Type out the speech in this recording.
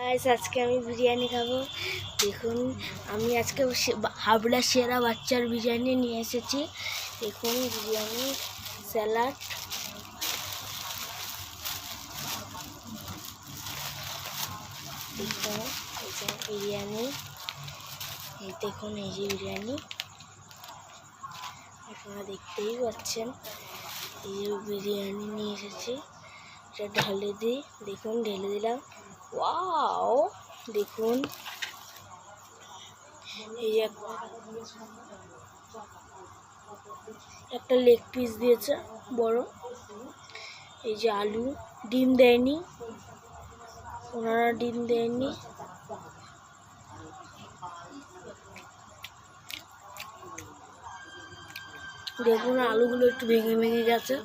Guys আজকে আমি বিরিয়ানি খাবো। দেখুন আমি আজকে হাবড়া সেরা বাচ্চার বিরিয়ানি নিয়ে এসেছি। দেখুন বিরিয়ানি, স্যালাড, দেখুন এই যে বিরিয়ানি, এই দেখুন এই যে বিরিয়ানি আপনারা দেখতেই পাচ্ছেন। এই যে বিরিয়ানি নিয়ে এসেছি, এটা ঢেলে দিই। দেখুন ঢেলে দিলাম। ওয়াও, দেখুন এই যে একটা লেগ পিস দিয়েছে বড়। এই যে আলু, ডিম দেয়নি, ওনারা ডিম দেয়নি। দেখুন আলুগুলো একটু ভেঙে ভেঙে গেছে।